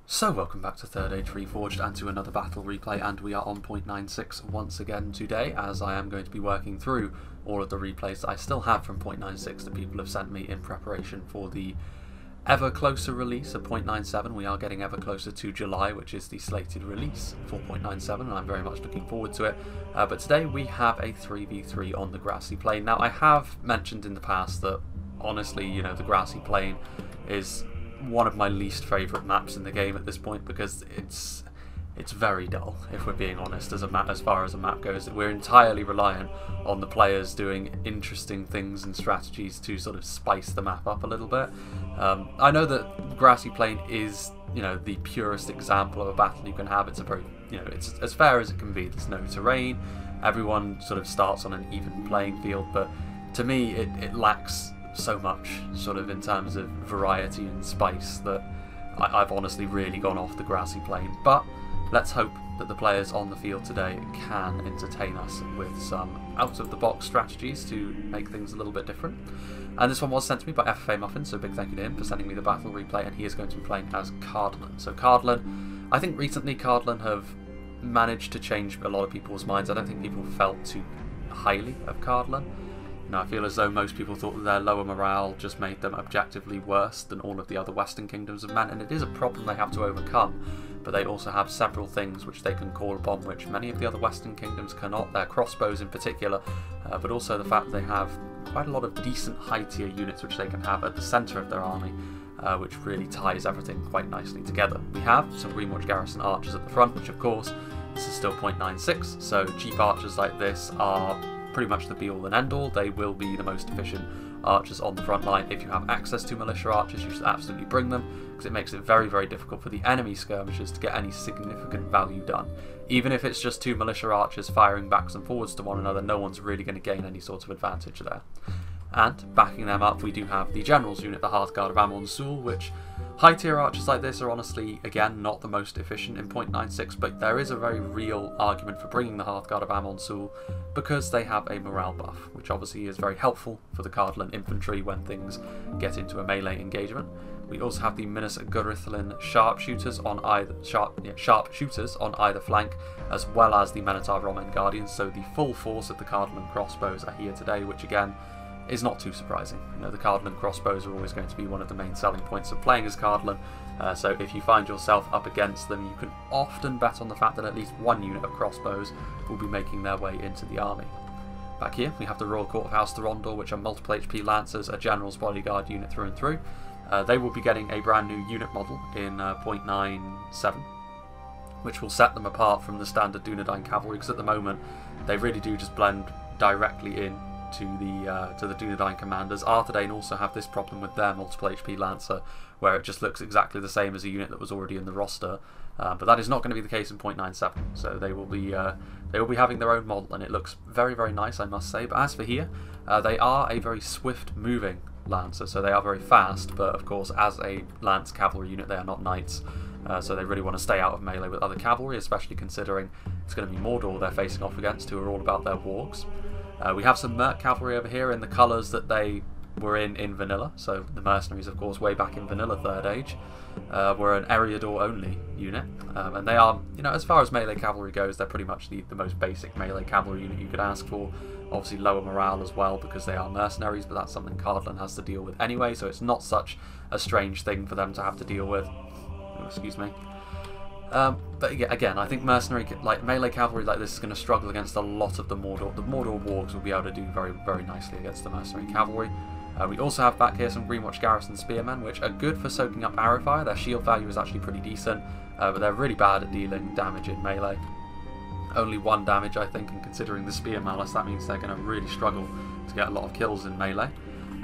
So welcome back to Third Age Reforged and to another battle replay, and we are on point 96 once again today, as I am going to be working through all of the replays that I still have from point 96 that people have sent me in preparation for the ever closer release of point 97. We are getting ever closer to July, which is the slated release for point 97, and I'm very much looking forward to it. But today we have a 3v3 on the grassy plain. Now, I have mentioned in the past that honestly, you know, the grassy plain is one of my least favourite maps in the game at this point, because it's very dull, if we're being honest, as far as a map goes. We're entirely reliant on the players doing interesting things and strategies to sort of spice the map up a little bit. I know that Grassy Plain is, you know, the purest example of a battle you can have. It's a very, you know, it's as fair as it can be. There's no terrain. Everyone sort of starts on an even playing field, but to me it lacks so much sort of in terms of variety and spice that I've honestly really gone off the Grassy Plain. But let's hope that the players on the field today can entertain us with some out-of-the-box strategies to make things a little bit different. And this one was sent to me by FFA Muffin, so big thank you to him for sending me the battle replay, and he is going to be playing as Cardlan. So Cardlan, I think recently Cardlan have managed to change a lot of people's minds. I don't think people felt too highly of Cardlan. You know, I feel as though most people thought that their lower morale just made them objectively worse than all of the other Western kingdoms of men, and it is a problem they have to overcome. But they also have several things which they can call upon, which many of the other Western kingdoms cannot. Their crossbows in particular, but also the fact that they have quite a lot of decent high-tier units which they can have at the centre of their army, which really ties everything quite nicely together. We have some Greenwatch Garrison archers at the front, which of course, this is still point 96, so cheap archers like this are pretty much the be-all and end-all. They will be the most efficient archers on the front line. If you have access to militia archers, you should absolutely bring them, because it makes it very, very difficult for the enemy skirmishers to get any significant value done. Even if it's just two militia archers firing backs and forwards to one another, no one's really going to gain any sort of advantage there. And backing them up, we do have the General's unit, the Hearthguard of Amon-Sul, which high-tier archers like this are honestly, again, not the most efficient in point 96, but there is a very real argument for bringing the Hearthguard of Amon-Sul because they have a morale buff, which obviously is very helpful for the Cardlan infantry when things get into a melee engagement. We also have the Minas Gurithlin sharpshooters on either flank, as well as the Minotaur Roman Guardians, so the full force of the Cardlan crossbows are here today, which again is not too surprising. You know, the Cardlan crossbows are always going to be one of the main selling points of playing as Cardlan, so if you find yourself up against them, you can often bet on the fact that at least one unit of crossbows will be making their way into the army. Back here we have the Royal Court of House Thorondor, which are multiple HP Lancers, a General's Bodyguard unit through and through. They will be getting a brand new unit model in point 97, which will set them apart from the standard DUNEDAIN cavalry, because at the moment they really do just blend directly in to the DUNEDAIN commanders. Arthedain also have this problem with their multiple HP Lancer, where it just looks exactly the same as a unit that was already in the roster, but that is not going to be the case in point 97. So they will be having their own model, and it looks very, very nice, I must say. But as for here, they are a very swift moving Lancer, so they are very fast, but of course as a Lance cavalry unit they are not knights, so they really want to stay out of melee with other cavalry, especially considering it's going to be Mordor they're facing off against, who are all about their wargs. We have some Merc cavalry over here in the colours that they were in vanilla, so the mercenaries, of course, way back in vanilla Third Age, were an Eriador only unit, and they are, you know, as far as melee cavalry goes, they're pretty much the most basic melee cavalry unit you could ask for. Obviously lower morale as well because they are mercenaries, but that's something Cardlan has to deal with anyway, so it's not such a strange thing for them to have to deal with. Oh, excuse me. But again, I think melee cavalry like this is going to struggle against a lot of the Mordor. The Mordor wargs will be able to do very, very nicely against the mercenary cavalry. We also have back here some Greenwatch Garrison spearmen, which are good for soaking up arrow fire. Their shield value is actually pretty decent, but they're really bad at dealing damage in melee. Only 1 damage, I think, and considering the spear malice, that means they're going to really struggle to get a lot of kills in melee.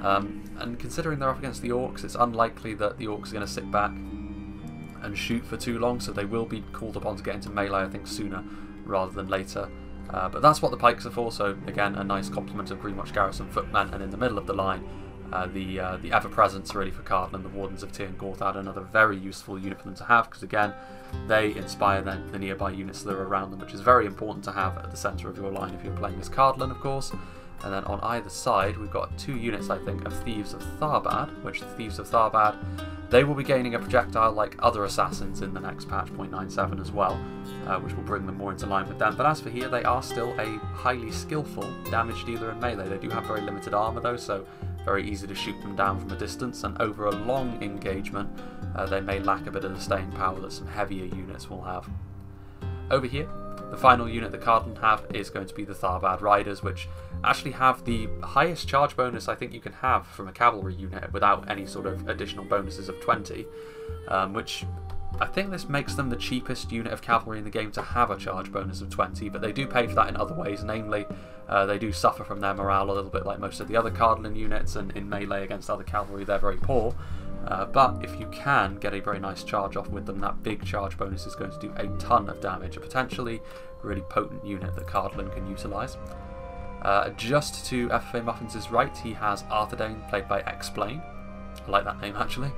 And considering they're up against the Orcs, it's unlikely that the Orcs are going to sit back and shoot for too long, so they will be called upon to get into melee, I think, sooner rather than later. But that's what the pikes are for, so again, a nice complement of Greenwatch Garrison footmen, and in the middle of the line, the ever-presence really for Cardlan, the Wardens of Tir Gorthad, another very useful unit for them to have, because again, they inspire the nearby units that are around them, which is very important to have at the centre of your line if you're playing as Cardlan, of course. And then on either side, we've got 2 units, I think, of Thieves of Tharbad, which the Thieves of Tharbad They will be gaining a projectile like other assassins in the next patch, 0.97 as well, which will bring them more into line with them. But as for here, they are still a highly skillful damage dealer in melee. They do have very limited armour though, so very easy to shoot them down from a distance, and over a long engagement they may lack a bit of the staying power that some heavier units will have. Over here, the final unit that Cardland have is going to be the Tharbad Riders, which actually have the highest charge bonus I think you can have from a cavalry unit without any sort of additional bonuses of 20, which I think this makes them the cheapest unit of cavalry in the game to have a charge bonus of 20, but they do pay for that in other ways, namely they do suffer from their morale a little bit like most of the other Cardland units, and in melee against other cavalry they're very poor. But if you can get a very nice charge off with them, that big charge bonus is going to do a ton of damage, a potentially really potent unit that Cardland can utilise. Just to FFA Muffins' right, he has Arthedain, played by Explain. I like that name actually.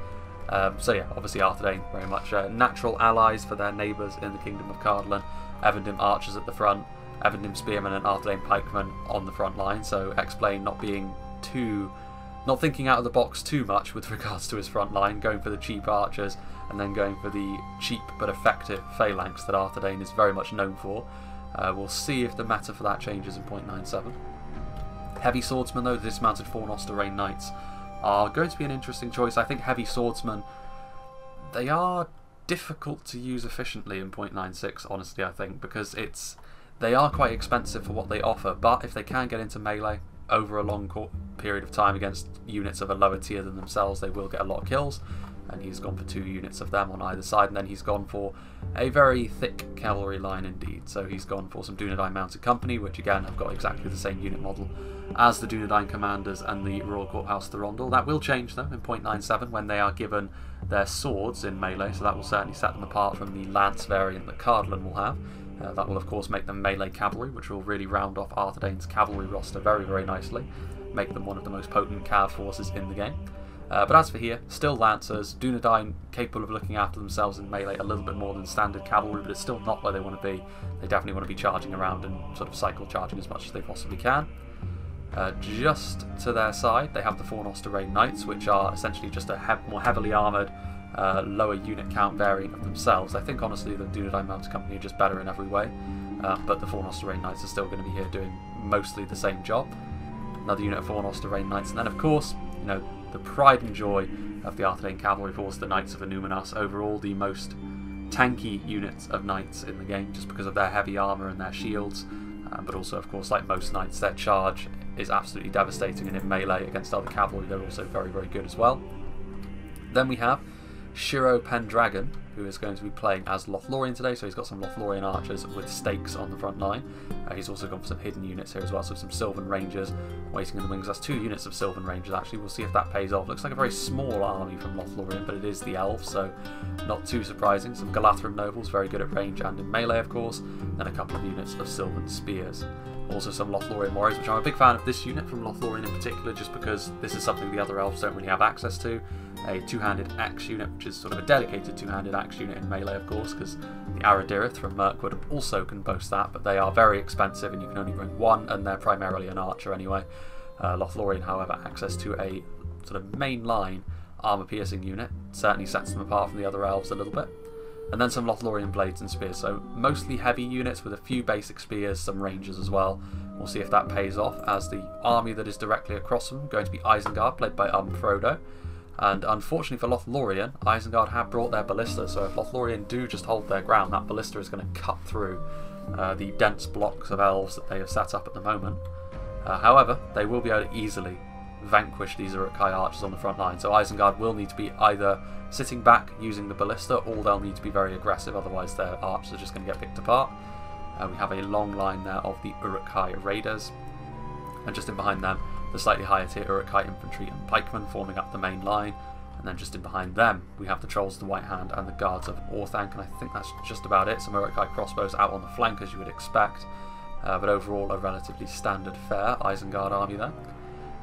So yeah, obviously Arthedain, very much natural allies for their neighbours in the Kingdom of Cardland. Evendim archers at the front, Evendim spearmen and Arthedain pikemen on the front line, so Explain not thinking out of the box too much with regards to his front line, going for the cheap archers and then going for the cheap but effective phalanx that Arthedain is very much known for. We'll see if the meta for that changes in 0.97. Heavy swordsmen though, the dismounted Fornoster Rain Knights, are going to be an interesting choice. I think heavy swordsmen, they are difficult to use efficiently in 0.96, honestly I think, because they are quite expensive for what they offer, but if they can get into melee over a long period of time against units of a lower tier than themselves, they will get a lot of kills, and he's gone for 2 units of them on either side, and then he's gone for a very thick cavalry line indeed. So he's gone for some DUNEDAIN Mounted Company, which again have got exactly the same unit model as the DUNEDAIN Commanders and the Royal Courthouse Thorondal. That will change though in 0.97 when they are given their swords in melee, so that will certainly set them apart from the lance variant that Cardland will have. That will of course make them melee cavalry, which will really round off Arthedain's cavalry roster very, very nicely, make them one of the most potent cav forces in the game. But as for here, still Lancers, DUNEDAIN capable of looking after themselves in melee a little bit more than standard cavalry, but it's still not where they want to be. They definitely want to be charging around and sort of cycle charging as much as they possibly can. Just to their side, they have the Fornoster Rain Knights, which are essentially just a more heavily armoured, lower unit count variant of themselves. I think honestly the DUNEDAIN Mounted Company are just better in every way, but the Fornoster Rain Knights are still going to be here doing mostly the same job. Another unit of Fornoster Rain Knights, and then of course, you know, the pride and joy of the Arthedain Cavalry Force, the Knights of Anuminas, overall the most tanky units of knights in the game, just because of their heavy armour and their shields, but also of course like most knights their charge is absolutely devastating, and in melee against other cavalry they're also very, very good as well. Then we have Shiro Pendragon, who is going to be playing as Lothlorien today, so he's got some Lothlorien archers with stakes on the front line. He's also gone for some hidden units here as well, so some Sylvan Rangers waiting in the wings. That's 2 units of Sylvan Rangers actually, we'll see if that pays off. Looks like a very small army from Lothlorien, but it is the elves, so not too surprising. Some Galathrim nobles, very good at range and in melee of course, and a couple of units of Sylvan Spears. Also some Lothlorien warriors, which I'm a big fan of this unit from Lothlorien in particular, just because this is something the other elves don't really have access to. A 2-handed axe unit, which is sort of a dedicated 2-handed axe unit in melee of course, because the Aradirith from Mirkwood also can boast that, but they are very expensive and you can only bring 1, and they're primarily an archer anyway. Lothlorien however, access to a sort of mainline armour piercing unit certainly sets them apart from the other elves a little bit. And then some Lothlorien blades and spears, so mostly heavy units with a few basic spears, some rangers as well. We'll see if that pays off, as the army that is directly across them going to be Isengard, played by Frodo. And unfortunately for Lothlorien, Isengard have brought their ballista, so if Lothlorien do just hold their ground, that ballista is going to cut through the dense blocks of elves that they have set up at the moment. However, they will be able to easily vanquish these Uruk-hai archers on the front line, so Isengard will need to be either sitting back using the ballista, or they'll need to be very aggressive, otherwise their archers are just going to get picked apart. We have a long line there of the Uruk-hai raiders, and just in behind them the slightly higher tier Uruk-hai infantry and pikemen forming up the main line, and then just in behind them we have the Trolls of the White Hand and the Guards of Orthanc, and I think that's just about it. Some Uruk-hai crossbows out on the flank as you would expect, but overall a relatively standard fare Isengard army there.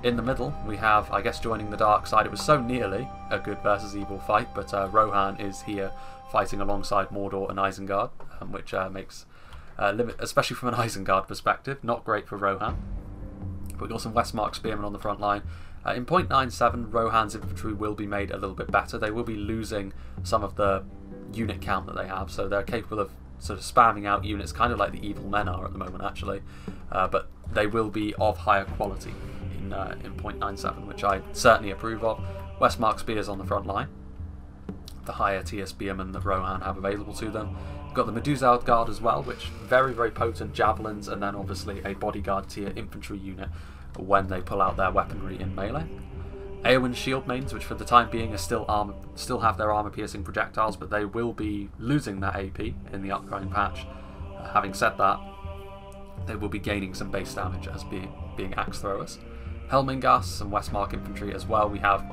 In the middle we have, I guess, joining the dark side. It was so nearly a good versus evil fight, but Rohan is here fighting alongside Mordor and Isengard, which makes, especially from an Isengard perspective, not great for Rohan. We've got some Westmark spearmen on the front line, In 0.97, Rohan's infantry will be made a little bit better. They will be losing some of the unit count that they have, so they're capable of sort of spamming out units, kind of like the evil men are at the moment, actually. But they will be of higher quality in 0.97, which I certainly approve of. Westmark spears on the front line, the higher tier spearmen that Rohan have available to them. We've got the Medusa Guard as well, which very, very potent javelins, and then obviously a bodyguard tier infantry unit when they pull out their weaponry in melee. Eowyn's shield mains, which for the time being are still have their armor-piercing projectiles, but they will be losing that AP in the upcoming patch. Having said that, they will be gaining some base damage as being axe throwers. Helmingas and Westmark infantry as well. We have,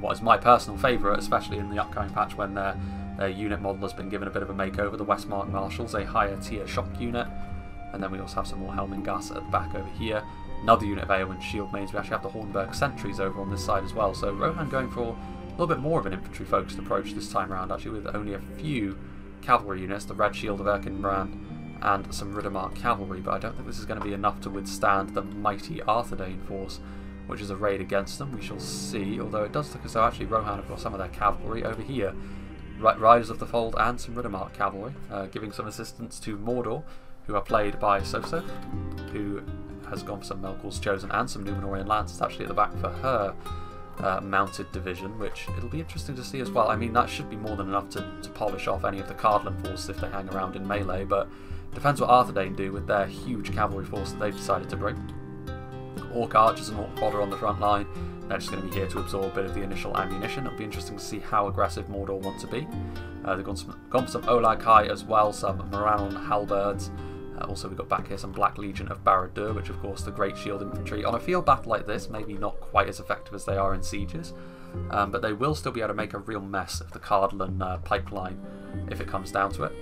what is my personal favourite, especially in the upcoming patch when their unit model has been given a bit of a makeover. The Westmark Marshals, a higher tier shock unit, and then we also have some more Helmingas at the back over here. Another unit of Eowyn's shield mains. We actually have the Hornburg sentries over on this side as well. So Rohan going for a little bit more of an infantry-focused approach this time around, actually, with only a few cavalry units, the Red Shield of Erkinbrand and some Riddermark cavalry, but I don't think this is going to be enough to withstand the mighty Arthedain force, which is arrayed against them. We shall see, although it does look as though actually Rohan have got some of their cavalry over here. Riders of the Fold and some Riddermark cavalry, giving some assistance to Mordor, who are played by Sosa, who has gone for some Melkor's Chosen and some Númenórean Lancers actually at the back for her mounted division, which it'll be interesting to see as well. I mean, that should be more than enough to polish off any of the Cardland forces if they hang around in melee, but it depends what Arthedain do with their huge cavalry force that they've decided to bring. Orc archers and orc fodder on the front line. They're just going to be here to absorb a bit of the initial ammunition. It'll be interesting to see how aggressive Mordor want to be. They've gone for some Olag Kai as well, some Morannon halberds. Also, we've got back here some Black Legion of Barad-dûr, which of course the Great Shield Infantry. On a field battle like this, maybe not quite as effective as they are in sieges, but they will still be able to make a real mess of the Cardland pipeline if it comes down to it.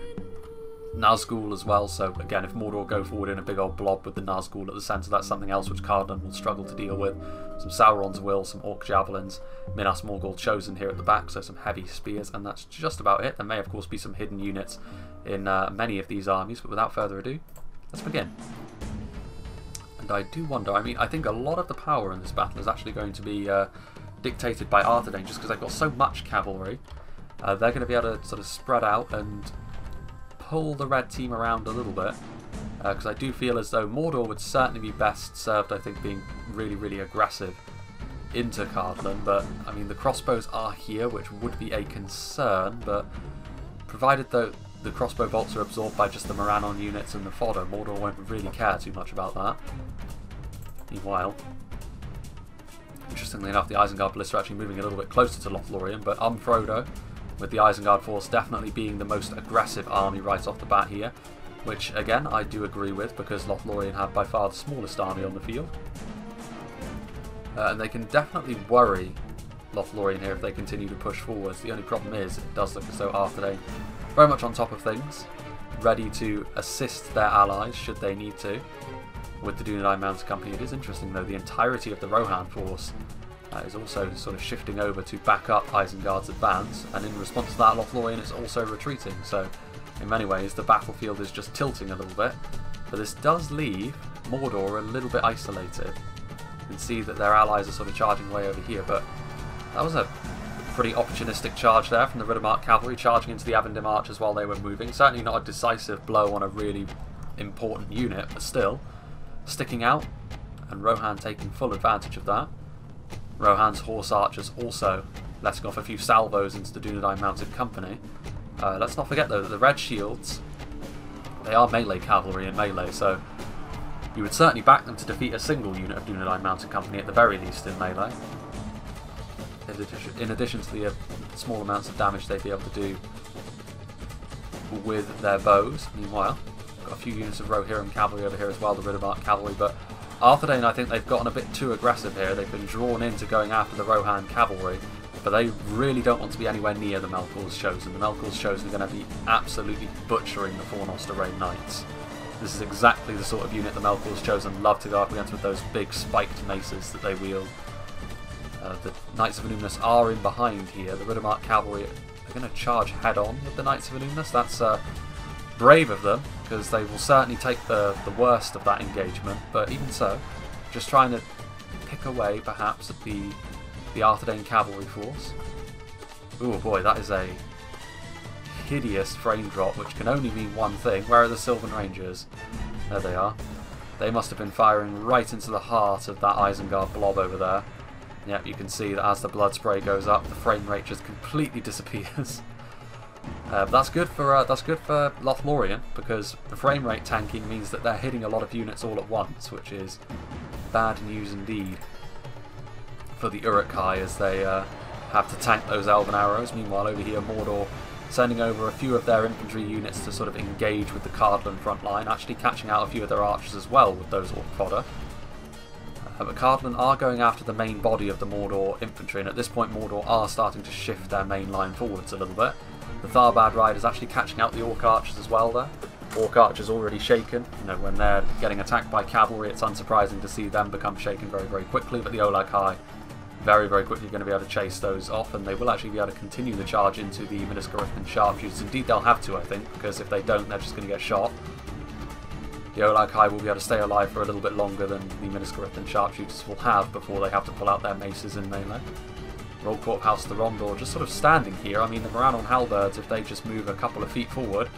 Nazgul as well, so again, if Mordor go forward in a big old blob with the Nazgul at the centre, that's something else which Cardland will struggle to deal with. Some Sauron's Will, some Orc Javelins, Minas Morgul Chosen here at the back, so some heavy spears, and that's just about it. There may of course be some hidden units in many of these armies, but without further ado, let's begin. And I do wonder, I mean, I think a lot of the power in this battle is actually going to be dictated by Arthedain, just because they've got so much cavalry. They're going to be able to sort of spread out and pull the red team around a little bit, because I do feel as though Mordor would certainly be best served, I think, being really, really aggressive into Cardland, but I mean the crossbows are here, which would be a concern, but provided though the crossbow bolts are absorbed by just the Morannon units and the fodder, Mordor won't really care too much about that. Meanwhile, interestingly enough, the Isengard Ballista are actually moving a little bit closer to Lothlorien, but Frodo, with the Isengard force definitely being the most aggressive army right off the bat here, which again I do agree with, because Lothlorien have by far the smallest army on the field. And they can definitely worry Lothlorien here if they continue to push forwards. The only problem is it does look as though Arthedain very much on top of things, ready to assist their allies should they need to with the Dunedain Mounted Company. It is interesting though, the entirety of the Rohan force is also sort of shifting over to back up Isengard's advance, and in response to that Lothlorien is also retreating, so in many ways the battlefield is just tilting a little bit, but this does leave Mordor a little bit isolated. You can see that their allies are sort of charging way over here, but that was a pretty opportunistic charge there from the Riddermark cavalry, charging into the Avendim archers while they were moving. Certainly not a decisive blow on a really important unit, but still sticking out, and Rohan taking full advantage of that. Rohan's horse archers also letting off a few salvos into the Dunedain Mounted Company. Let's not forget though that the Red Shields, they are melee cavalry in melee, so you would certainly back them to defeat a single unit of Dunedain Mounted Company at the very least in melee. In addition to the small amounts of damage they'd be able to do with their bows. Meanwhile, got a few units of Rohirrim cavalry over here as well, the Riddermark cavalry, but Arthedain, I think they've gotten a bit too aggressive here. They've been drawn into going after the Rohan cavalry, but they really don't want to be anywhere near the Melkor's Chosen. The Melkor's Chosen are going to be absolutely butchering the Fornost Array Knights. This is exactly the sort of unit the Melkor's Chosen love to go up against with those big spiked maces that they wield. The Knights of Anumnus are in behind here. The Riddermark cavalry are going to charge head on with the Knights of Anumnus. That's brave of them, because they will certainly take the worst of that engagement, but even so, just trying to pick away, perhaps, at the Arthedain cavalry force. Ooh boy, that is a hideous frame drop, which can only mean one thing. Where are the Sylvan Rangers? There they are. They must have been firing right into the heart of that Isengard blob over there. Yep, you can see that as the blood spray goes up, the frame rate just completely disappears. That's good for Lothlorien, because the frame rate tanking means that they're hitting a lot of units all at once, which is bad news indeed for the Uruk-hai as they have to tank those elven arrows. Meanwhile, over here, Mordor sending over a few of their infantry units to sort of engage with the Cardland front line, actually catching out a few of their archers as well with those orc fodder. But Cardland are going after the main body of the Mordor infantry, and at this point Mordor are starting to shift their main line forwards a little bit. The Tharbad Riders actually catching out the orc archers as well there. Orc archers already shaken. You know, when they're getting attacked by cavalry, it's unsurprising to see them become shaken very, very quickly, but the Olag-hai very, very quickly going to be able to chase those off, and they will actually be able to continue the charge into the Minas-Garithan sharpshooters. Indeed, they'll have to, I think, because if they don't, they're just going to get shot. The Olag-hai will be able to stay alive for a little bit longer than the Minas-Garithan sharpshooters will have before they have to pull out their maces in melee. Roll Corp House the Rondor just sort of standing here. I mean, the Morannon Halberds, if they just move a couple of feet forward,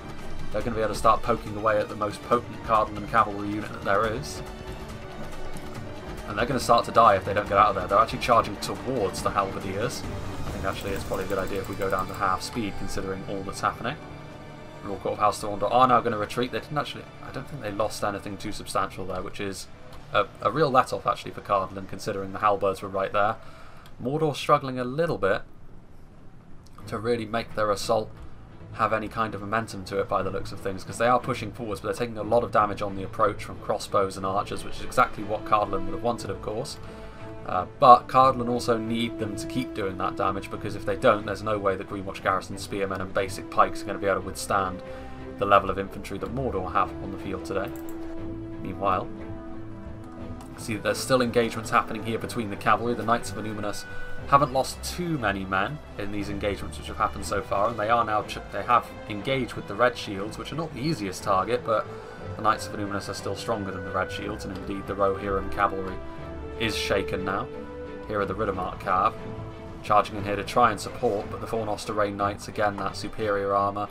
they're going to be able to start poking away at the most potent Cardland cavalry unit that there is. And they're going to start to die if they don't get out of there. They're actually charging towards the Halberdiers. I think actually it's probably a good idea if we go down to half speed, considering all that's happening. Royal Court of House Thorndor are now going to retreat. They didn't actually... I don't think they lost anything too substantial there, which is a real let-off actually for Cardland, considering the Halberds were right there. Mordor struggling a little bit to really make their assault have any kind of momentum to it by the looks of things, because they are pushing forwards, but they're taking a lot of damage on the approach from crossbows and archers, which is exactly what Cardland would have wanted, of course. But Cardland also need them to keep doing that damage, because if they don't, there's no way that Greenwatch Garrison spearmen and basic pikes are going to be able to withstand the level of infantry that Mordor have on the field today. Meanwhile, see that there's still engagements happening here between the cavalry. The Knights of Annúminas haven't lost too many men in these engagements which have happened so far, and they have engaged with the Red Shields, which are not the easiest target, but the Knights of Annúminas are still stronger than the Red Shields, and indeed the Rohirrim cavalry is shaken now. Here are the Riddermark cav charging in here to try and support, but the Fawn Osterrain Knights, again, that superior armour.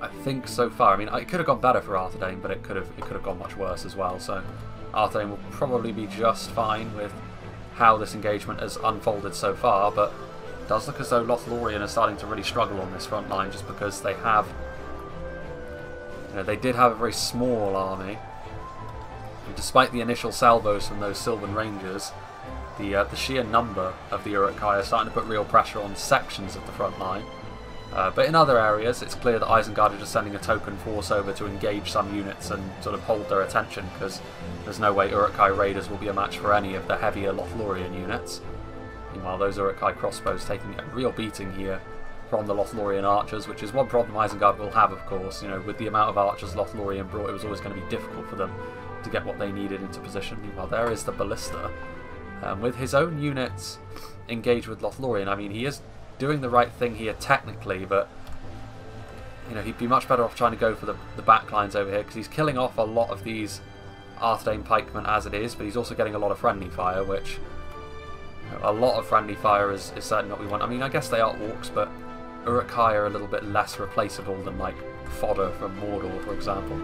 I think so far, I mean, it could have gone better for Arthedain, but it could have gone much worse as well, so Arthedain will probably be just fine with how this engagement has unfolded so far, but it does look as though Lothlorien are starting to really struggle on this front line, just because they have, you know, they did have a very small army, and despite the initial salvos from those Sylvan Rangers, the sheer number of the Uruk-hai are starting to put real pressure on sections of the front line. But in other areas, it's clear that Isengard are just sending a token force over to engage some units and sort of hold their attention, because there's no way Uruk-hai raiders will be a match for any of the heavier Lothlorien units. Meanwhile, those Uruk-hai crossbows taking a real beating here from the Lothlorien archers, which is one problem Isengard will have, of course. You know, with the amount of archers Lothlorien brought, it was always going to be difficult for them to get what they needed into position. Meanwhile, there is the Ballista. With his own units engaged with Lothlorien, I mean, he is doing the right thing here technically, but you know, he'd be much better off trying to go for the back lines over here, because he's killing off a lot of these Arthedain pikemen as it is, but he's also getting a lot of friendly fire, which, you know, a lot of friendly fire is certainly what we want. I mean, I guess they are orcs, but Uruk-hai are a little bit less replaceable than like fodder from Mordor, for example.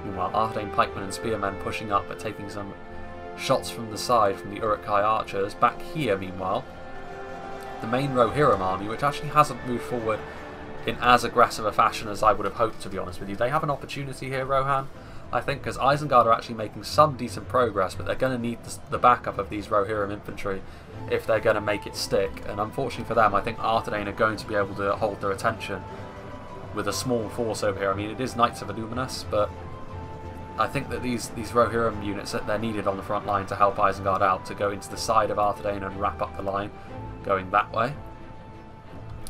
Meanwhile, Arthedain pikemen and spearmen pushing up, but taking some shots from the side from the Uruk-hai archers. Back here, meanwhile, the main Rohirrim army, which actually hasn't moved forward in as aggressive a fashion as I would have hoped, to be honest with you. They have an opportunity here, Rohan, I think, because Isengard are actually making some decent progress, but they're going to need the backup of these Rohirrim infantry if they're going to make it stick. And unfortunately for them, I think Arthedain are going to be able to hold their attention with a small force over here. I mean, it is Knights of Annúminas, but I think that these Rohirrim units, that they're needed on the front line to help Isengard out, to go into the side of Arthedain and wrap up the line going that way.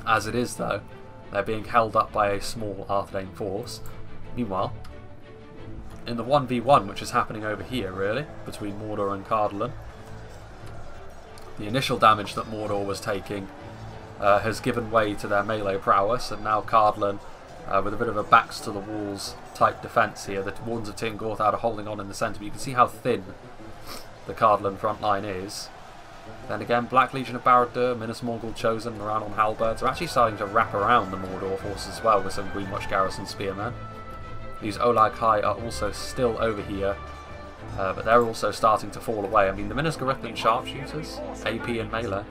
As it is, though, they're being held up by a small Arthedain force. Meanwhile, in the 1v1 which is happening over here, really, between Mordor and Cardland, the initial damage that Mordor was taking has given way to their melee prowess, and now Cardland, with a bit of a backs to the walls type defence here, the Wardens of Tirngorthad are holding on in the centre, but you can see how thin the Cardland front line is. Then again, Black Legion of Barad-dûr, Minas Morgul Chosen, Moran on Halberds are actually starting to wrap around the Mordor forces as well with some Greenwatch Garrison Spearmen. These Olag High are also still over here, but they're also starting to fall away. I mean, the Minas Garithlan Sharpshooters, AP and melee,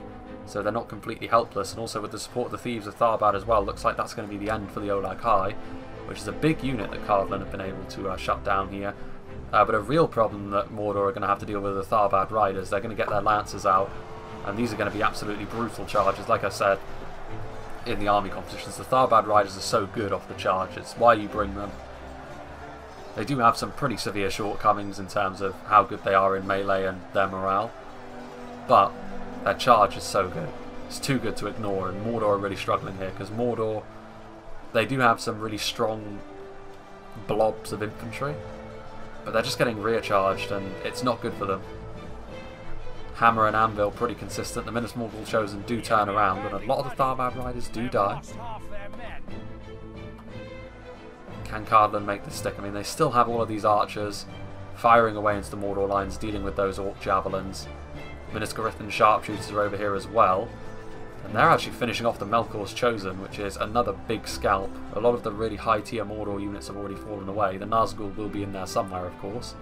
so they're not completely helpless, and also with the support of the Thieves of Tharbad as well, looks like that's going to be the end for the Olag High, which is a big unit that Cardland have been able to shut down here. But a real problem that Mordor are going to have to deal with are the Tharbad Riders. They're going to get their Lancers out, and these are going to be absolutely brutal charges. Like I said in the army competitions, the Tharbad Riders are so good off the charge, it's why you bring them. They do have some pretty severe shortcomings in terms of how good they are in melee and their morale, but their charge is so good. It's too good to ignore, and Mordor are really struggling here, because Mordor, they do have some really strong blobs of infantry, but they're just getting rear charged, and it's not good for them. Hammer and Anvil pretty consistent. The Minas Morgul Chosen do turn around, and a lot of the Tharbad Riders do die. Can Cardland make this stick? I mean, they still have all of these archers firing away into the Mordor lines, dealing with those Orc Javelins. Minas Garithlan Sharpshooters are over here as well. And they're actually finishing off the Melkor's Chosen, which is another big scalp. A lot of the really high tier Mordor units have already fallen away. The Nazgul will be in there somewhere, of course.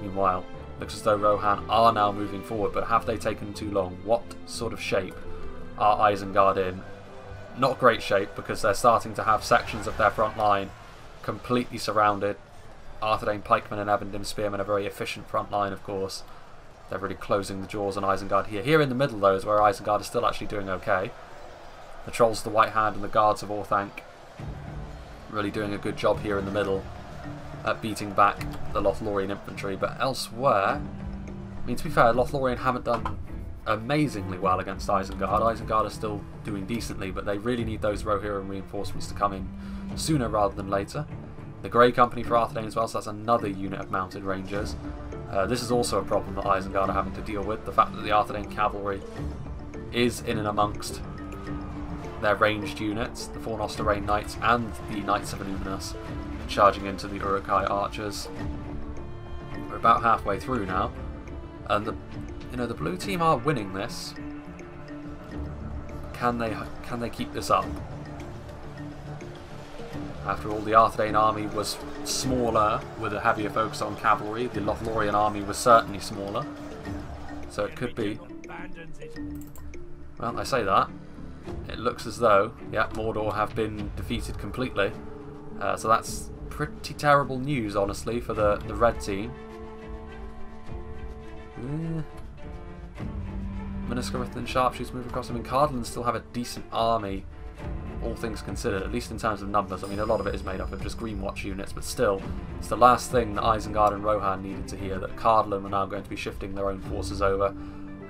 Meanwhile, looks as though Rohan are now moving forward, but have they taken too long? What sort of shape are Isengard in? Not great shape, because they're starting to have sections of their front line completely surrounded. Arthedain Pikemen and Evendim Spearmen are a very efficient front line, of course. They're really closing the jaws on Isengard here. Here in the middle, though, is where Isengard is still actually doing okay. The Trolls of the White Hand and the Guards of Orthanc really doing a good job here in the middle at beating back the Lothlorien infantry. But elsewhere, I mean, to be fair, Lothlorien haven't done amazingly well against Isengard. Isengard are still doing decently, but they really need those Rohirrim reinforcements to come in sooner rather than later. The Grey Company for Arthedain as well, so that's another unit of mounted rangers. This is also a problem that Isengard are having to deal with. The fact that the Arthedain cavalry is in and amongst their ranged units, the Four Nosterrain Knights and the Knights of Illuminus, charging into the Uruk-hai archers. We're about halfway through now, and the blue team are winning this. Can they keep this up? After all, the Arthedain army was smaller with a heavier focus on cavalry. The Lothlorien army was certainly smaller, so it could be. Well, I say that. It looks as though, yeah, Mordor have been defeated completely. So that's pretty terrible news, honestly, for the red team. Minas Garithlan Sharpshooters move across. I mean, Cardland still have a decent army, all things considered, at least in terms of numbers. I mean, a lot of it is made up of just Greenwatch units, but still, it's the last thing that Isengard and Rohan needed to hear, that Cardland were now going to be shifting their own forces over.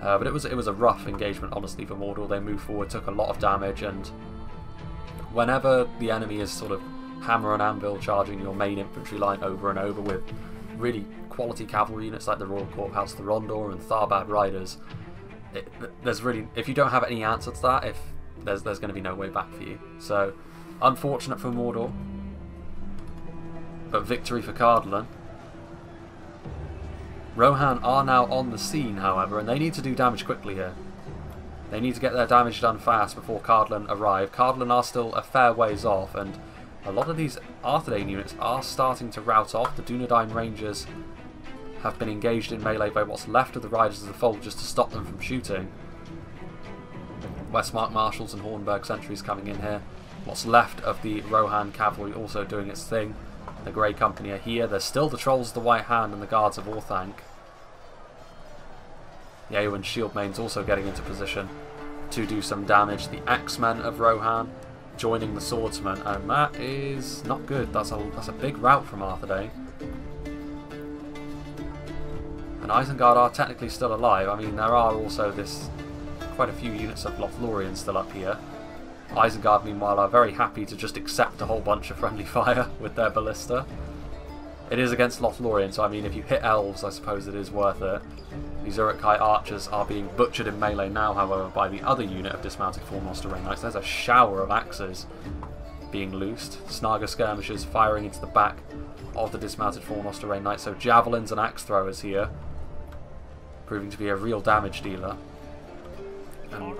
But it was a rough engagement, honestly, for Mordor. They moved forward, took a lot of damage, and whenever the enemy is sort of hammer and anvil charging your main infantry line over and over with really quality cavalry units like the Royal Court House, the Rondor, and Tharbad Riders, there's really, if you don't have any answer to that, there's going to be no way back for you. So, unfortunate for Mordor, but victory for Cardland. Rohan are now on the scene, however, and they need to do damage quickly here. They need to get their damage done fast before Cardland arrive. Cardland are still a fair ways off, and a lot of these Arthedain units are starting to rout off. The Dunedain Rangers have been engaged in melee by what's left of the Riders of the Fold just to stop them from shooting. Westmark Marshals and Hornburg Sentries coming in here. What's left of the Rohan cavalry also doing its thing. The Grey Company are here. There's still the Trolls of the White Hand and the Guards of Orthanc. The Eowyn Shieldmains also getting into position to do some damage. The Axemen of Rohan joining the Swordsmen, and that is not good. That's a big rout from Arthedain. And Isengard are technically still alive. I mean, there are also quite a few units of Lothlorien still up here. Isengard, meanwhile, are very happy to just accept a whole bunch of friendly fire with their ballista. It is against Lothlorien, so I mean, if you hit elves, I suppose it is worth it. These Uruk-hai archers are being butchered in melee now, however, by the other unit of dismounted Four Nosterrain Knights. There's a shower of axes being loosed. Snaga skirmishers firing into the back of the dismounted Four Nosterrain Knights. So javelins and axe throwers here. proving to be a real damage dealer. And,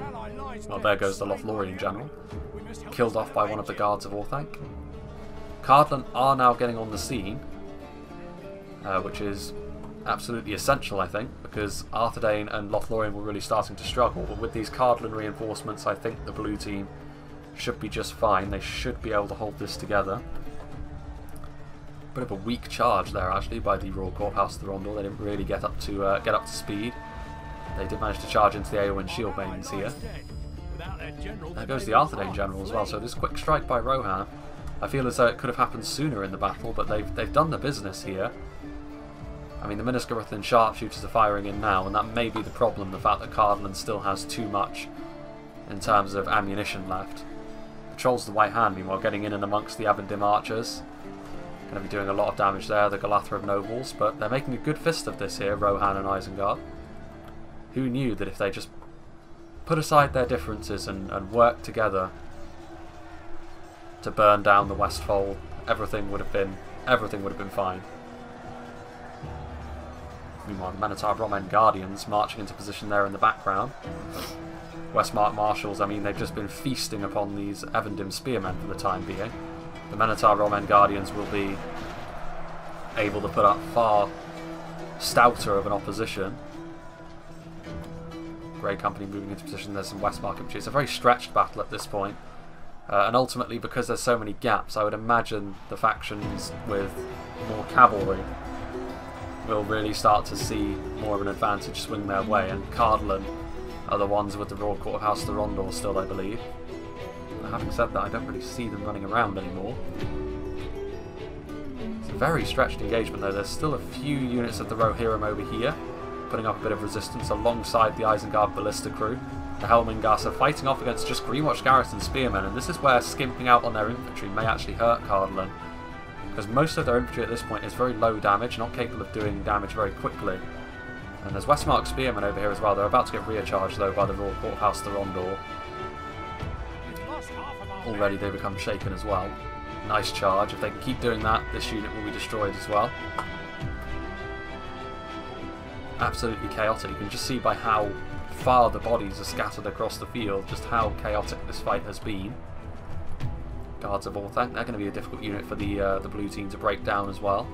well, there goes the Lothlorien general, killed off by one of the guards of Orthanc. Cardland are now getting on the scene, which is absolutely essential, I think, because Arthedain and Lothlorien were really starting to struggle, but with these Cardland reinforcements I think the blue team should be just fine. They should be able to hold this together. Bit of a weak charge there actually by the Royal Court of House of the Rondor. They didn't really get up to speed. They did manage to charge into the Eowyn shield maidens here. There goes the Arthedain general as well, so this quick strike by Rohan, I feel as though it could have happened sooner in the battle, but they've done the business here. I mean, the Miniscaruthlan sharpshooters are firing in now, and that may be the problem, the fact that Cardland still has too much in terms of ammunition left. Patrols the White Hand, meanwhile, getting in and amongst the Avendim archers. Going to be doing a lot of damage there, the Galathra of nobles, but they're making a good fist of this here, Rohan and Isengard. Who knew that if they just put aside their differences and worked together to burn down the Westfold, everything would have been fine. Meanwhile, the Minotaur Romen Guardians marching into position there in the background. Westmark Marshals, I mean, they've just been feasting upon these Evendim spearmen for the time being. The Minotaur Romen Guardians will be able to put up far stouter of an opposition. Grey Company moving into position, there's some Westmark infantry. It's a very stretched battle at this point. And ultimately, because there's so many gaps, I would imagine the factions with more cavalry will really start to see more of an advantage swing their way, and Cardland are the ones with the Royal Court of House of the Rondor still, I believe. But having said that, I don't really see them running around anymore. It's a very stretched engagement though. There's still a few units of the Rohirrim over here, putting up a bit of resistance alongside the Isengard ballista crew. The Helmingas are fighting off against just Greenwatch Garrison spearmen, and this is where skimping out on their infantry may actually hurt Cardland, because most of their infantry at this point is very low damage, not capable of doing damage very quickly. And there's Westmark spearmen over here as well. They're about to get recharged though by the Royal Court of House of the Rondor. Already they become shaken as well. Nice charge. If they can keep doing that, this unit will be destroyed as well. Absolutely chaotic. You can just see by how far the bodies are scattered across the field just how chaotic this fight has been. Guards of Orthanc, they're going to be a difficult unit for the blue team to break down as well.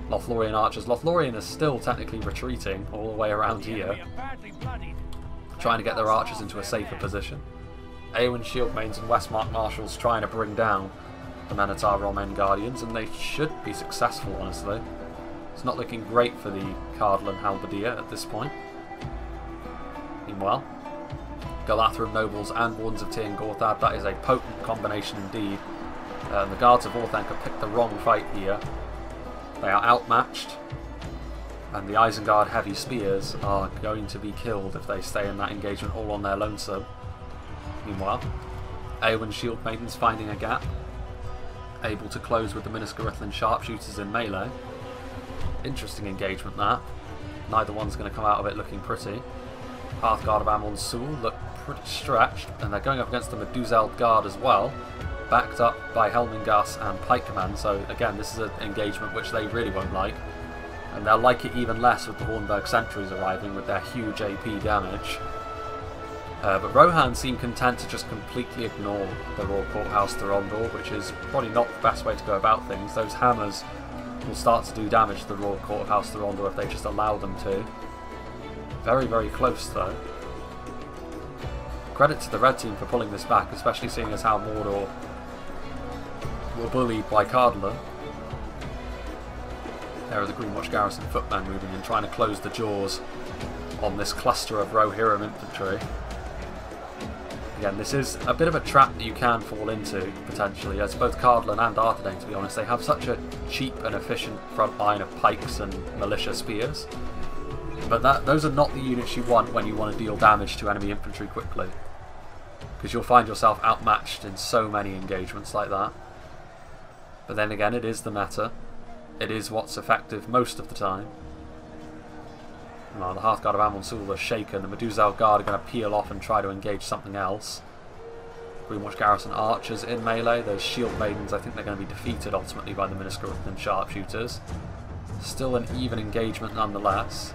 Lothlorien archers. Lothlorien is still technically retreating all the way around here, trying to get their archers into a safer position. Eowyn shield maidens and Westmark Marshals trying to bring down the Minotaur Romen Guardians, and they should be successful, honestly. It's not looking great for the Cardland Halberdier at this point. Meanwhile, Galathra nobles and Wardens of Tir Gorthad, that is a potent combination indeed. The Guards of Orthanc have picked the wrong fight here. They are outmatched, and the Isengard heavy spears are going to be killed if they stay in that engagement all on their lonesome. Meanwhile, Eowyn shield maidens finding a gap, able to close with the Miniscaruthlan sharpshooters in melee. Interesting engagement that. Neither one's going to come out of it looking pretty. Hearthguard of Amon Sul look pretty stretched, and they're going up against the Meduzeld Guard as well, backed up by Helmingas and Pikeman, so again this is an engagement which they really won't like, and they'll like it even less with the Hornburg sentries arriving with their huge AP damage. But Rohan seem content to just completely ignore the Royal Court House of the Rondor, which is probably not the best way to go about things. Those hammers will start to do damage to the Royal Court of House of the Rondor if they just allow them to. Very, very close though. Credit to the red team for pulling this back, especially seeing as how Mordor were bullied by Cardland. There are the Greenwatch Garrison footmen moving in, trying to close the jaws on this cluster of Rohirrim infantry. Again, this is a bit of a trap that you can fall into, potentially, as both Cardland and Arthedain, to be honest, they have such a cheap and efficient front line of pikes and militia spears. But those are not the units you want when you want to deal damage to enemy infantry quickly, because you'll find yourself outmatched in so many engagements like that. But then again, it is the meta. It is what's effective most of the time. Well, the Hearthguard of Amon Sul are shaken. The Meduzeld Guard are going to peel off and try to engage something else. Greenwatch Garrison archers in melee. Those shield maidens, I think they're going to be defeated ultimately by the Miniscaruthlan sharpshooters. Still an even engagement nonetheless.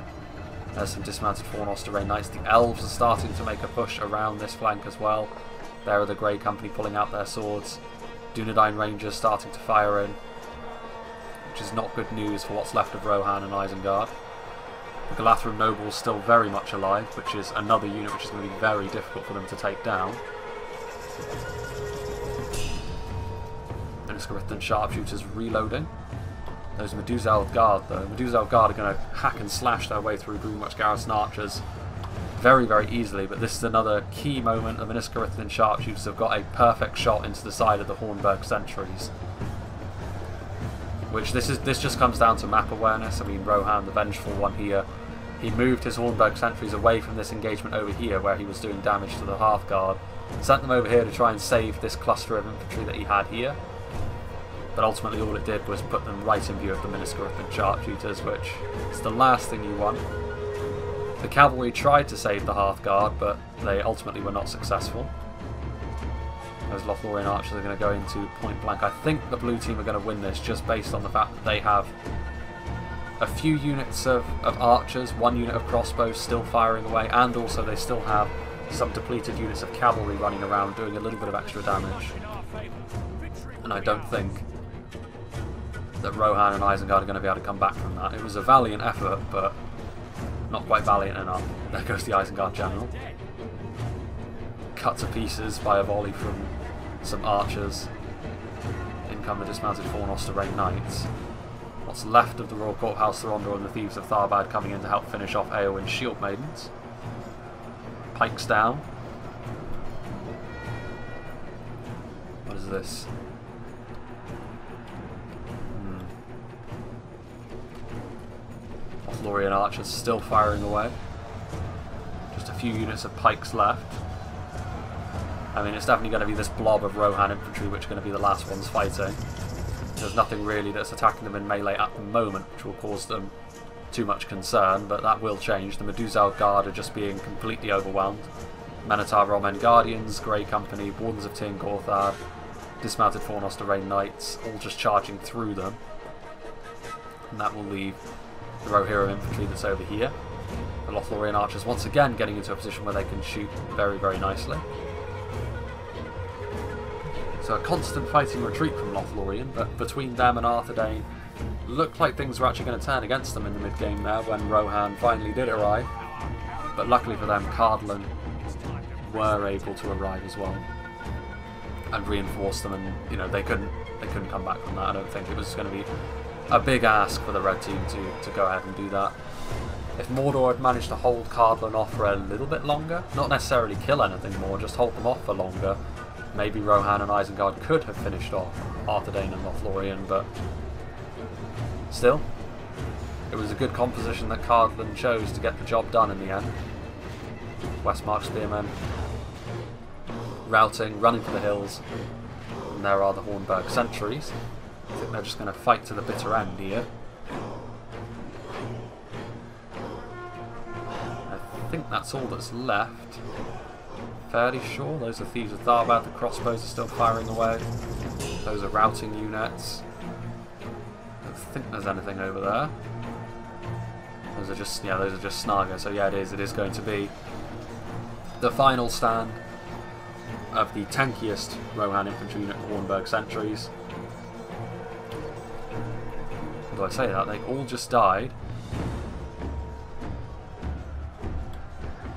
There's some dismounted Fornoster Knights. The elves are starting to make a push around this flank as well. There are the Grey Company pulling out their swords. Dunedain Rangers starting to fire in, which is not good news for what's left of Rohan and Isengard. The Galathrim Nobles still very much alive, which is another unit which is going to be very difficult for them to take down. Niskarithan Sharpshooters reloading. Those Meduseld Guard though. Meduseld Guard are going to hack and slash their way through Greenwich Garrison Archers very, very easily, but this is another key moment. The Niskarithan Sharpshooters have got a perfect shot into the side of the Hornburg sentries. Which this just comes down to map awareness. I mean, Rohan, the vengeful one here, he moved his Hornburg sentries away from this engagement over here where he was doing damage to the Hearthguard, sent them over here to try and save this cluster of infantry that he had here. But ultimately all it did was put them right in view of the Niskarithan Sharpshooters, which is the last thing you want. The cavalry tried to save the Hearthguard, but they ultimately were not successful. Those Lothlorien archers are going to go into point blank. I think the blue team are going to win this just based on the fact that they have a few units of archers, one unit of crossbows still firing away, and also they still have some depleted units of cavalry running around doing a little bit of extra damage. And I don't think that Rohan and Isengard are going to be able to come back from that. It was a valiant effort, but not quite valiant enough. There goes the Isengard general. Cut to pieces by a volley from some archers. In come the dismounted Fornoster Knights. What's left of the Royal Courthouse Thorondor and the Thieves of Tharbad coming in to help finish off Eowyn's Shield Maidens. Pikes down. What is this? Lothlorien archers still firing away. Just a few units of pikes left. I mean, it's definitely going to be this blob of Rohan infantry which are going to be the last ones fighting. There's nothing really that's attacking them in melee at the moment which will cause them too much concern, but that will change. The Meduseld Guard are just being completely overwhelmed. Minotaur Roman Guardians, Grey Company, Wardens of Tir Gorthad, dismounted Fornoster Knights, all just charging through them. And that will leave the Rohirrim infantry that's over here. The Lothlorien archers once again getting into a position where they can shoot very, very nicely. So a constant fighting retreat from Lothlorien, but between them and Arthedain, looked like things were actually going to turn against them in the mid-game there when Rohan finally did arrive. But luckily for them, Cardlan were able to arrive as well and reinforce them, and you know they couldn't come back from that. I don't think it was going to be a big ask for the red team to go ahead and do that. If Mordor had managed to hold Cardlan off for a little bit longer, not necessarily kill anything more, just hold them off for longer, maybe Rohan and Isengard could have finished off Arthedain and Lothlorien, but still, it was a good composition that Cardlan chose to get the job done in the end. Westmarch Spearmen routing, running for the hills, and there are the Hornburg sentries. I think they're just going to fight to the bitter end here. I think that's all that's left. Fairly sure. Those are Thieves of Tharbad. The crossbows are still firing away. Those are routing units. I don't think there's anything over there. Those are just Snaga. So yeah, it is going to be the final stand of the tankiest Rohan infantry unit, the Hornburg sentries. Although I say that, they all just died.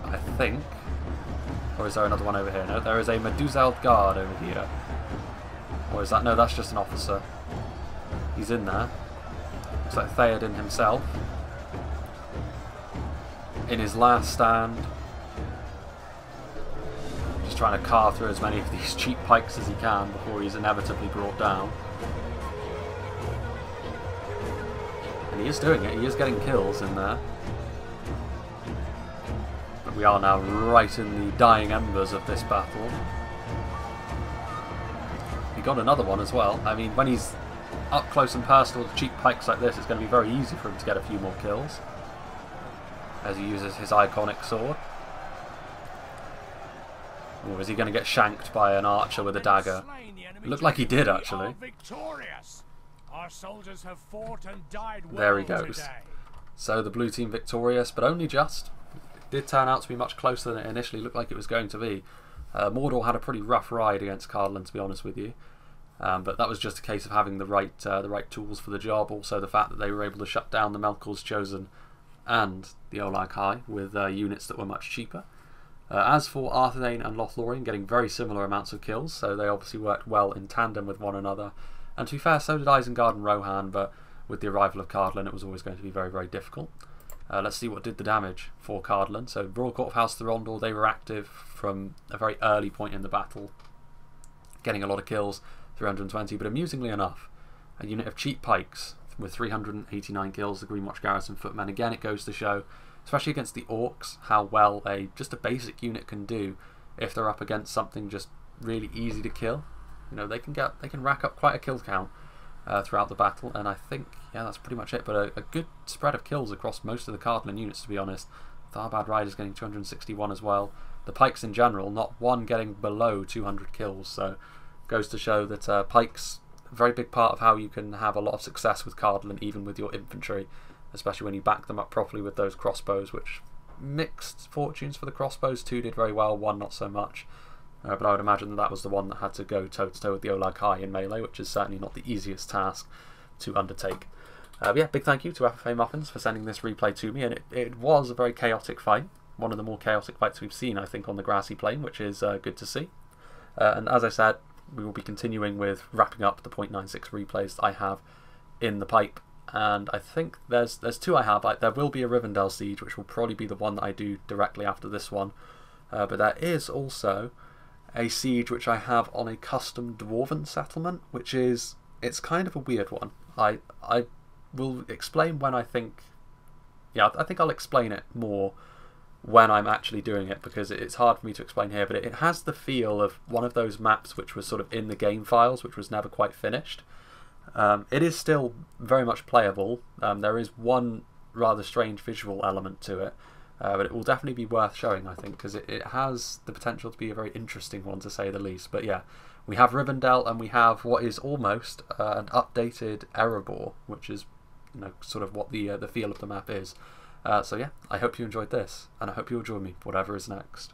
I think. Or is there another one over here? No, there is a Meduseld Guard over here. Or is that... No, that's just an officer. He's in there. Looks like Theoden himself. In his last stand. Just trying to carve through as many of these cheap pikes as he can before he's inevitably brought down. And he is doing it. He is getting kills in there. We are now right in the dying embers of this battle. He got another one as well. I mean, when he's up close and personal with cheap pikes like this, it's going to be very easy for him to get a few more kills as he uses his iconic sword. Or is he going to get shanked by an archer with a dagger? It looked like he did, actually. Our soldiers have fought and died well. There he goes. Today. So the blue team victorious, but only just. It did turn out to be much closer than it initially looked like it was going to be. Mordor had a pretty rough ride against Cardland, to be honest with you. But that was just a case of having the right tools for the job. Also the fact that they were able to shut down the Melkor's Chosen and the Olag High with units that were much cheaper. As for Arthedain and Lothlorien, getting very similar amounts of kills, so they obviously worked well in tandem with one another. And to be fair, so did Isengard and Rohan, but with the arrival of Cardland it was always going to be very, very difficult. Let's see what did the damage for Cardland. So Royal Court of House Thorondor, they were active from a very early point in the battle, getting a lot of kills, 320, but amusingly enough, a unit of cheap pikes with 389 kills, the Greenwatch Garrison Footmen. Again, it goes to show, especially against the Orcs, how well just a basic unit can do if they're up against something just really easy to kill. You know, they can rack up quite a kill count throughout the battle, and I think, yeah, that's pretty much it. But a good spread of kills across most of the Cardland units, to be honest. Tharbad Riders getting 261 as well. The pikes in general, not one getting below 200 kills, so goes to show that pikes, a very big part of how you can have a lot of success with Cardland, even with your infantry, especially when you back them up properly with those crossbows, which mixed fortunes for the crossbows. 2 did very well, 1 not so much. But I would imagine that was the one that had to go toe-to-toe with the Olag High in melee, which is certainly not the easiest task to undertake. But yeah, big thank you to FFA Muffins for sending this replay to me, and it was a very chaotic fight. One of the more chaotic fights we've seen, I think, on the grassy plain, which is good to see. And as I said, we will be continuing with wrapping up the .96 replays that I have in the pipe. And I think there's 2 I have. There will be a Rivendell Siege, which will probably be the one that I do directly after this one. But there is also a siege which I have on a custom Dwarven settlement, which is, it's kind of a weird one. I will explain when I think I'll explain it more when I'm actually doing it, because it's hard for me to explain here, but it has the feel of one of those maps which was sort of in the game files, which was never quite finished. It is still very much playable. There is one rather strange visual element to it, but it will definitely be worth showing, I think, because it has the potential to be a very interesting one, to say the least. But yeah, we have Rivendell, and we have what is almost an updated Erebor, which is, you know, sort of what the feel of the map is. So yeah, I hope you enjoyed this, and I hope you'll join me for whatever is next.